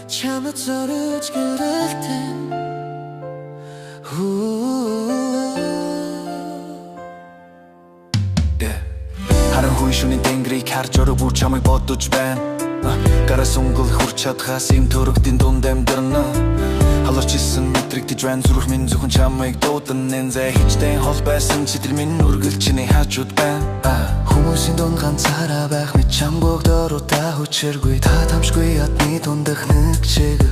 Чамд зориуч гэрэлтэй Харин хүн шөнийн тэнгэрийг харж өрөө бүр чамайг бодож байна. Гараа сунгал хурч чадхаас юм төрөгдийн дунд амьдрна. Халарч исэн мэдрэгдэж байна зүрх минь зөвхөн чамайг дуудан нэнзэ хичтэй хол байсан чи тэр минь үргэлж чиний хажууд байна. Хүмүүсийн дунд ганцаараа байх мэт чам бүгдөө та хүчиргүй та тамшгүй ядны дундах нэг чиг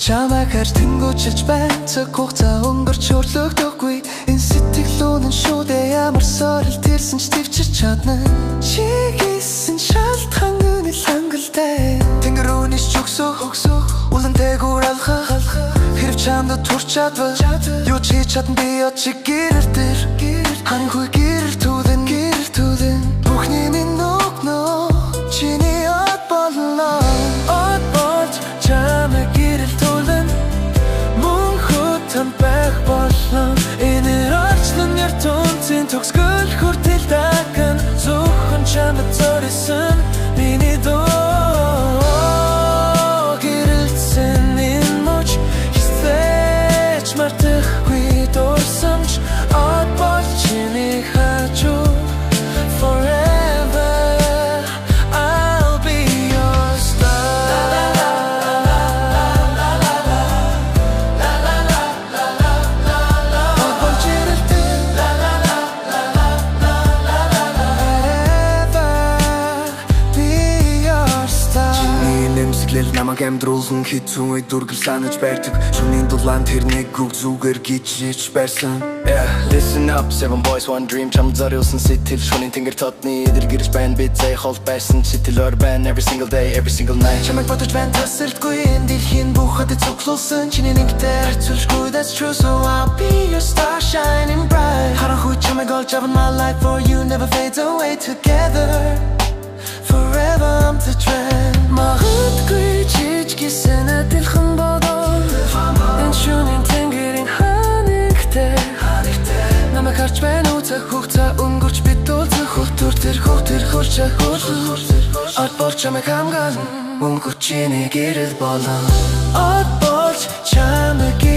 чамайг харж тэнгуучилж байна цаг хугацаа өнгөрч өрлөгдөхгүй энэ сэтгэл үнэн шүү дээ ямар сорил тэрсэн ч твчиж чадна чигсэн шалтгаан үнэ хангалтай тэнгэр үнэс чөксөх улан дээгүүр алхах хэрв чамд турч чадвал юу ч хийж чадна би очиг гэрэр дээр харин хүй гэрэр түүлэн бүхний минь нүгнөө чиний от болно от болж чамайг гэрэл түүлэн мөн хөтөн байх болно энэ орчлон яр тунцын төгсгөл хүртэл даган зөвхөн чамд зорисон миний дуу гэрэлсэн энэ мөч хизээч мартахгүй дурсамж от болж чиний хажуу намайг амьдруулан хэцүү үед дүргэл санаж байрдаг шөнийн дулаан тэрнийг үг зүгээр гिचж барьсан Listen up, 7 boys, one dream чам зориулсан сэтгэл шөнийн тэнгэр тодны идэл гэрж байна бид зай хол байсан сэтгэлээр байна every single day, every single night чамайг бодож байна тасралтгүй энэ дэлхийн бүхэд цуглуулсан чиний нэгтэй харьцуулшгүй that's true so I'll be your star shining bright харанхуй чамайг олж аван my life for you never fades away together Forever I'm the trend магадгүй жижигсэн адилхан бодол энэ шөнийн тэнгэрийн ханигтай намайг харж байна уу цаг хугацаа өнгөрч бид дуулсан хөлтөр тэр хурч от болж чамайг хамгаална мөн хүчний гэрэл болон от болж чамайг